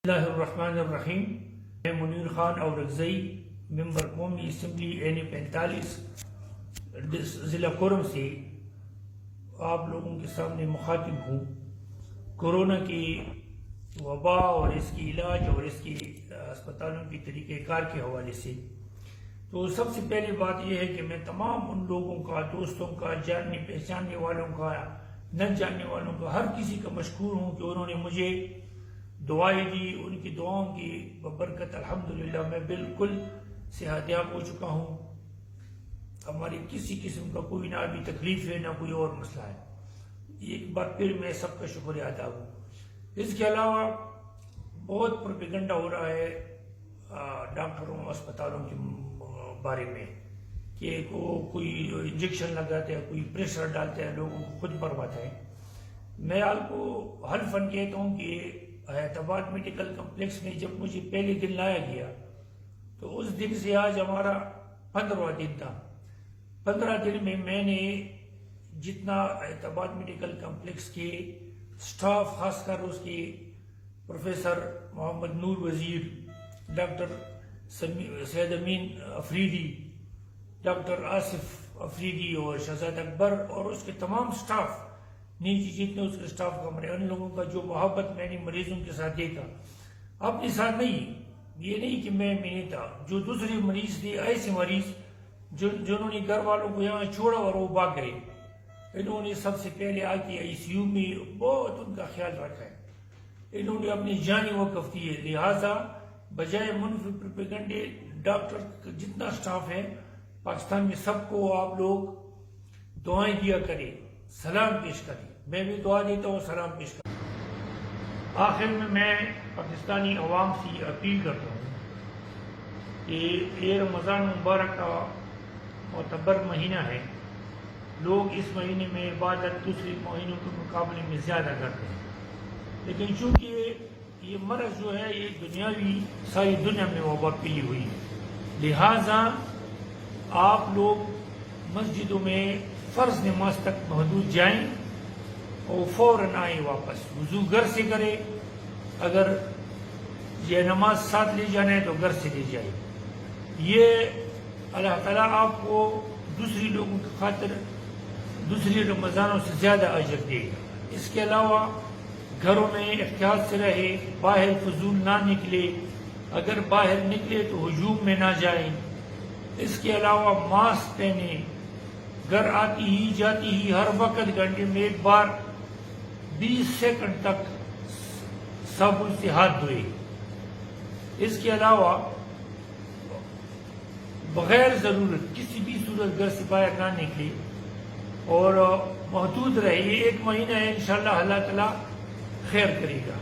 اللہ الرحمن الرحیم۔ میں منیر خان اورکزئی، ممبر قومی اسمبلی این45 ضلع کورم سے آپ لوگوں کے سامنے مخاطب ہوں۔ کورونا کی وبا اور اس کی علاج اور اس کی اسپتالوں کی طریقہ کار کے حوالے سے تو سب سے پہلی بات یہ ہے کہ میں تمام ان لوگوں کا، دوستوں کا، جاننے پہچاننے والوں کا، نہ جاننے والوں کا، ہر کسی کا مشکور ہوں کہ انہوں نے مجھے دعائیں دی۔ ان کی دعاؤں کی ببرکت الحمدللہ میں بالکل صحت یاب ہو چکا ہوں۔ ہماری کسی قسم کا کوئی نہ ابھی تکلیف ہے نہ کوئی اور مسئلہ ہے۔ ایک بار پھر میں سب کا شکریہ ادا ہوں۔ اس کے علاوہ بہت پروپیگنڈا ہو رہا ہے ڈاکٹروں اسپتالوں کے بارے میں کہ کوئی انجیکشن لگاتے ہیں، کوئی پریشر ڈالتے ہیں، لوگوں کو خود برواتا ہے۔ میں آپ کو حلفاً کہتا ہوں کہ حیات آباد میڈیکل کمپلیکس میں جب مجھے پہلے دن لایا گیا تو اس دن سے آج ہمارا 15واں دن تھا۔ 15 دن میں میں نے جتنا حیات آباد میڈیکل کمپلیکس کے سٹاف، خاص کر اس کے پروفیسر محمد نور وزیر، ڈاکٹر سید امین افریدی، ڈاکٹر آصف افریدی اور شہزاد اکبر اور اس کے تمام سٹاف، نیچے جتنے اس کے سٹاف کا مرے، ان لوگوں کا جو محبت میں نے مریضوں کے ساتھ دیکھا، اپنے ساتھ نہیں، یہ نہیں کہ میں نہیں تھا، جو دوسرے مریض تھے، ایسے مریض جنہوں نے گھر والوں کو یہاں چھوڑا اور وہ بھاگ گئے، انہوں نے سب سے پہلے آ کے ICU میں بہت ان کا خیال رکھا ہے۔ انہوں نے اپنی جانی وقف دی ہے۔ لہٰذا بجائے منفی پروپیگنڈے، ڈاکٹر جتنا سٹاف ہے پاکستان میں، سب کو آپ لوگ دعائیں دیا کریں، سلام پیش کریں۔ میں بھی دعا دیتا ہوں، سلام پیش کرتا ہوں۔ آخر میں پاکستانی عوام سے اپیل کرتا ہوں کہ یہ رمضان مبارک کا معتبر مہینہ ہے۔ لوگ اس مہینے میں عبادت دوسرے مہینوں کے مقابلے میں زیادہ کرتے ہیں، لیکن چونکہ یہ مرض جو ہے یہ دنیاوی، ساری دنیا میں وبا پھیلی ہوئی ہے، لہٰذا آپ لوگ مسجدوں میں فرض نماز تک محدود جائیں اور فوراً آئیں واپس، وضو گھر سے کریں، اگر یہ نماز ساتھ لے جانا ہے تو گھر سے لے جائیں۔ یہ اللہ تعالیٰ آپ کو دوسری لوگوں کی خاطر دوسری رمضانوں سے زیادہ اجر دے گا۔ اس کے علاوہ گھروں میں احتیاط سے رہے، باہر فضول نہ نکلے، اگر باہر نکلے تو ہجوم میں نہ جائیں۔ اس کے علاوہ ماسک پہنے، گھر آتی ہی جاتی ہی ہر وقت گھنٹے میں ایک بار 20 سیکنڈ تک صابن سے ہاتھ دھوئے۔ اس کے علاوہ بغیر ضرورت کسی بھی صورت گھر سے باہر نہ نکلے اور محدود رہے۔ یہ ایک مہینہ ہے، انشاءاللہ اللہ تعالیٰ خیر کرے گا۔